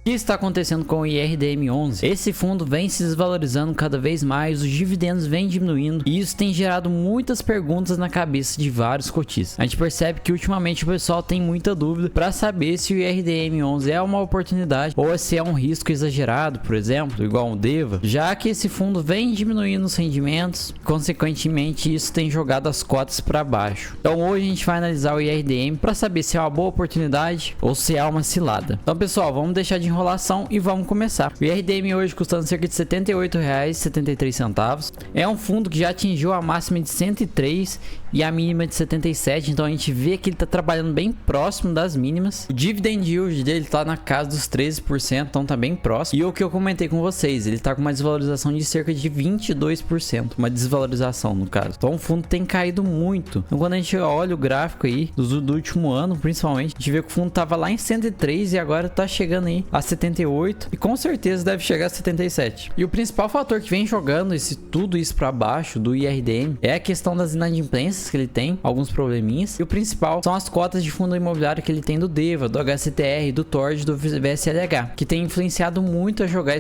O que está acontecendo com o IRDM11? Esse fundo vem se desvalorizando cada vez mais, os dividendos vêm diminuindo e isso tem gerado muitas perguntas na cabeça de vários cotistas. A gente percebe que ultimamente o pessoal tem muita dúvida para saber se o IRDM11 é uma oportunidade ou se é um risco exagerado, por exemplo, igual o DEVA, já que esse fundo vem diminuindo os rendimentos, consequentemente isso tem jogado as cotas para baixo. Então hoje a gente vai analisar o IRDM para saber se é uma boa oportunidade ou se é uma cilada. Então pessoal, vamos deixar de enrolação e vamos começar. O IRDM hoje custando cerca de R$ 78,73. É um fundo que já atingiu a máxima de 103 e a mínima de 77, então a gente vê que ele está trabalhando bem próximo das mínimas. O dividend yield dele está na casa dos 13%, então tá bem próximo. E o que eu comentei com vocês, ele está com uma desvalorização de cerca de 22%, uma desvalorização no caso. Então o fundo tem caído muito. Então quando a gente olha o gráfico aí do último ano, principalmente, a gente vê que o fundo tava lá em 103 e agora tá chegando aí a 78 e com certeza deve chegar a 77. E o principal fator que vem jogando tudo isso para baixo do IRDM é a questão das inadimplências que ele tem, alguns probleminhas, e o principal são as cotas de fundo imobiliário que ele tem do DEVA, do HCTR, do TORD, do VSLH, que tem influenciado muito a jogar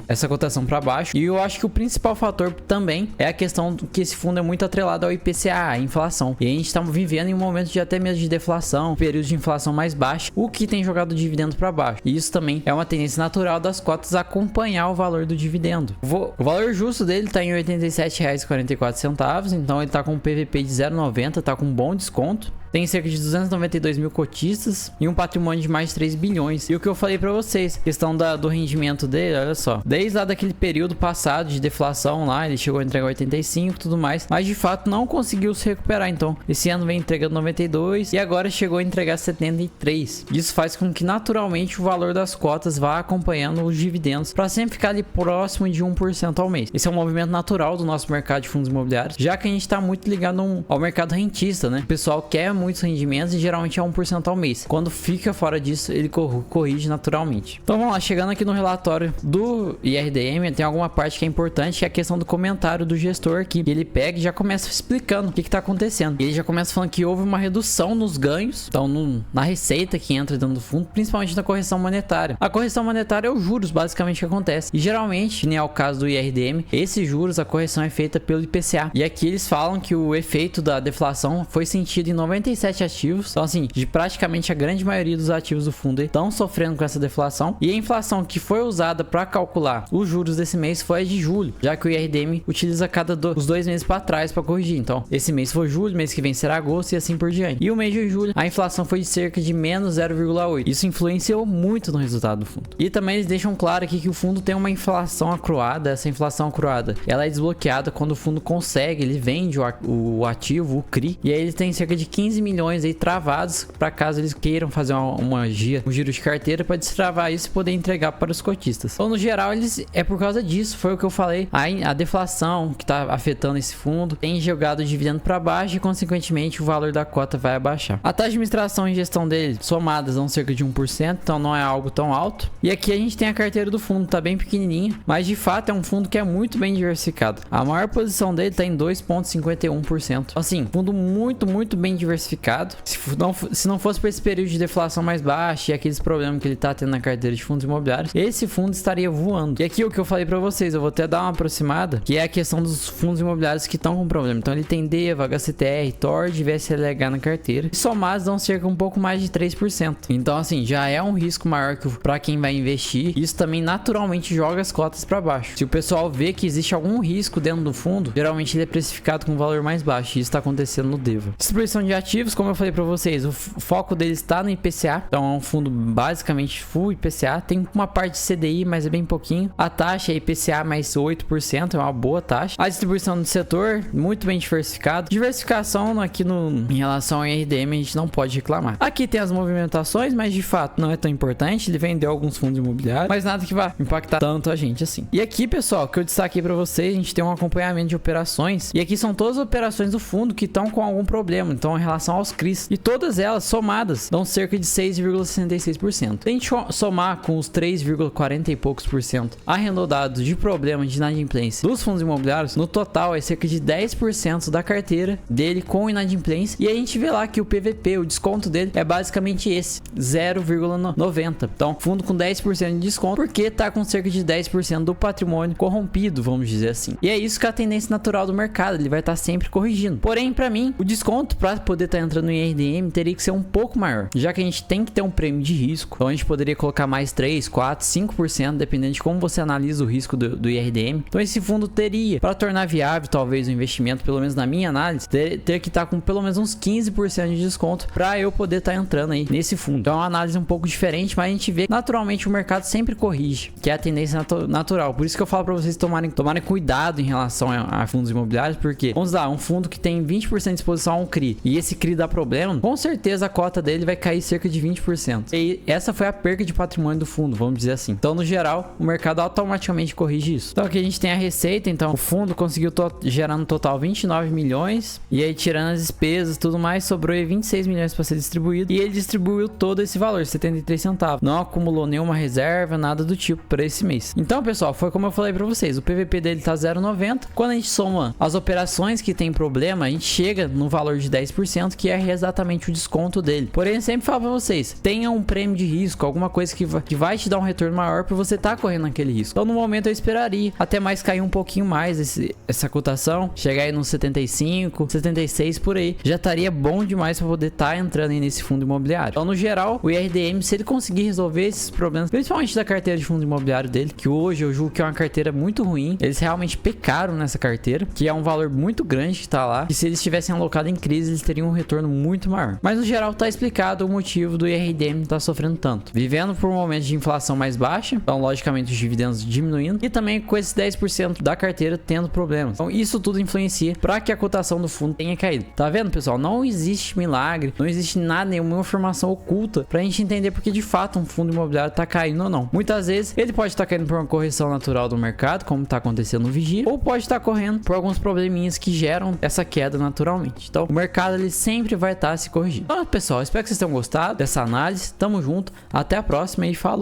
essa cotação para baixo. E eu acho que o principal fator também é a questão que esse fundo é muito atrelado ao IPCA, a inflação, e a gente está vivendo em um momento de até mesmo de deflação, período de inflação mais baixo, o que tem jogado o dividendo para baixo. E isso também é uma tendência natural das cotas acompanhar o valor do dividendo. O valor justo dele está em R$ 87,44, então ele está com um PVP de 0,90, está com um bom desconto. Tem cerca de 292 mil cotistas e um patrimônio de mais de 3 bilhões. E o que eu falei pra vocês, questão do rendimento dele, olha só. Desde lá daquele período passado de deflação lá, ele chegou a entregar 85 e tudo mais, mas de fato não conseguiu se recuperar. Então, esse ano vem entregando 92 e agora chegou a entregar 73. Isso faz com que naturalmente o valor das cotas vá acompanhando os dividendos para sempre ficar ali próximo de 1% ao mês. Esse é um movimento natural do nosso mercado de fundos imobiliários, já que a gente está muito ligado ao mercado rentista, né? O pessoal quer muitos rendimentos e geralmente é 1% ao mês. Quando fica fora disso, ele corrige naturalmente. Então vamos lá, chegando aqui no relatório do IRDM, tem alguma parte que é importante, que é a questão do comentário do gestor aqui. Ele pega e já começa explicando o que está acontecendo. Ele já começa falando que houve uma redução nos ganhos, então na receita que entra dentro do fundo, principalmente na correção monetária. A correção monetária é os juros, basicamente, que acontece. E geralmente, nem é o caso do IRDM, esses juros, a correção é feita pelo IPCA. E aqui eles falam que o efeito da deflação foi sentido em 97 ativos. Então assim, de praticamente a grande maioria dos ativos do fundo estão sofrendo com essa deflação. E a inflação que foi usada para calcular os juros desse mês foi a de julho, já que o IRDM utiliza os 2 meses para trás para corrigir. Então esse mês foi julho, mês que vem será agosto e assim por diante. E o mês de julho, a inflação foi de cerca de menos 0,8. Isso influenciou muito no resultado do fundo. E também eles deixam claro aqui que o fundo tem uma inflação acruada. Essa inflação acruada, ela é desbloqueada quando o fundo consegue, ele vende o ativo, o CRI, e aí ele tem cerca de 15 milhões aí travados para caso eles queiram fazer um giro de carteira para destravar isso e poder entregar para os cotistas. Então no geral é por causa disso, foi o que eu falei, a deflação que está afetando esse fundo tem jogado o dividendo para baixo e consequentemente o valor da cota vai abaixar. A taxa de administração e gestão dele somadas dão cerca de 1%, então não é algo tão alto. E aqui a gente tem a carteira do fundo, tá bem pequenininha, mas de fato é um fundo que é muito bem diversificado. A maior posição dele está em 2,51%. Assim, fundo muito bem diversificado. Se não fosse para esse período de deflação mais baixa e aqueles problemas que ele tá tendo na carteira de fundos imobiliários, esse fundo estaria voando. E aqui o que eu falei para vocês, eu vou até dar uma aproximada, que é a questão dos fundos imobiliários que estão com problema. Então ele tem DEVA, HCTR, TORD e VSLH na carteira. E somados dão cerca um pouco mais de 3%. Então assim, já é um risco maior para quem vai investir. Isso também naturalmente joga as cotas para baixo. Se o pessoal vê que existe algum risco dentro do fundo, geralmente ele é precificado com um valor mais baixo. E isso está acontecendo no DEVA. Distribuição de ativos, como eu falei para vocês, o foco dele está no IPCA, então é um fundo basicamente full IPCA, tem uma parte de CDI, mas é bem pouquinho. A taxa é IPCA mais 8%, é uma boa taxa. A distribuição do setor, muito bem diversificado. Diversificação aqui em relação ao IRDM, a gente não pode reclamar. Aqui tem as movimentações, mas de fato não é tão importante, ele vendeu alguns fundos imobiliários, mas nada que vá impactar tanto a gente assim. E aqui, pessoal, o que eu destaquei para vocês, a gente tem um acompanhamento de operações, e aqui são todas as operações do fundo que estão com algum problema, então em relação relação aos CRIs. E todas elas somadas dão cerca de 6,66%. Se a gente somar com os 3,40 e poucos por cento arredondados de problema de inadimplência dos fundos imobiliários, no total é cerca de 10% da carteira dele com inadimplência. E a gente vê lá que o PVP, o desconto dele é basicamente esse, 0,90. Então, fundo com 10% de desconto, porque tá com cerca de 10% do patrimônio corrompido, vamos dizer assim. E é isso que é a tendência natural do mercado, ele vai estar sempre corrigindo. Porém, para mim, o desconto para poder estar entrando no IRDM teria que ser um pouco maior, já que a gente tem que ter um prêmio de risco. Então a gente poderia colocar mais 3, 4, 5%, dependendo de como você analisa o risco do IRDM. Então esse fundo teria, para tornar viável talvez o investimento, pelo menos na minha análise, ter que estar com pelo menos uns 15% de desconto para eu poder estar entrando aí nesse fundo. Então é uma análise um pouco diferente, mas a gente vê que naturalmente o mercado sempre corrige, que é a tendência natural. Por isso que eu falo para vocês tomarem cuidado em relação a fundos imobiliários, porque vamos lá, um fundo que tem 20% de exposição a um CRI e esse CRI dá problema, com certeza a cota dele vai cair cerca de 20%. E essa foi a perca de patrimônio do fundo, vamos dizer assim. Então, no geral, o mercado automaticamente corrige isso. Então, aqui a gente tem a receita. Então, o fundo conseguiu gerar no total 29 milhões. E aí, tirando as despesas e tudo mais, sobrou aí 26 milhões para ser distribuído. E ele distribuiu todo esse valor, 73 centavos. Não acumulou nenhuma reserva, nada do tipo para esse mês. Então, pessoal, foi como eu falei para vocês. O PVP dele tá 0,90. Quando a gente soma as operações que tem problema, a gente chega no valor de 10%, que é exatamente o desconto dele. Porém, eu sempre falo para vocês, tenha um prêmio de risco, alguma coisa que vai te dar um retorno maior para você estar correndo naquele risco. Então, no momento, eu esperaria até mais cair um pouquinho mais essa cotação, chegar aí nos 75, 76 por aí, já estaria bom demais para poder estar entrando aí nesse fundo imobiliário. Então, no geral, o IRDM, se ele conseguir resolver esses problemas, principalmente da carteira de fundo imobiliário dele, que hoje eu julgo que é uma carteira muito ruim, eles realmente pecaram nessa carteira, que é um valor muito grande que tá lá, e se eles tivessem alocado em crise, eles teriam um retorno muito maior. Mas no geral, tá explicado o motivo do IRDM estar sofrendo tanto. Vivendo por um momento de inflação mais baixa, então logicamente os dividendos diminuindo, e também com esses 10% da carteira tendo problemas. Então isso tudo influencia para que a cotação do fundo tenha caído. Tá vendo, pessoal? Não existe milagre, não existe nada, nenhuma informação oculta pra gente entender porque de fato um fundo imobiliário tá caindo ou não. Muitas vezes ele pode estar caindo por uma correção natural do mercado, como tá acontecendo no Vigia, ou pode estar correndo por alguns probleminhas que geram essa queda naturalmente. Então o mercado ele sempre vai estar se corrigindo. Então, pessoal, espero que vocês tenham gostado dessa análise. Tamo junto, até a próxima e falou!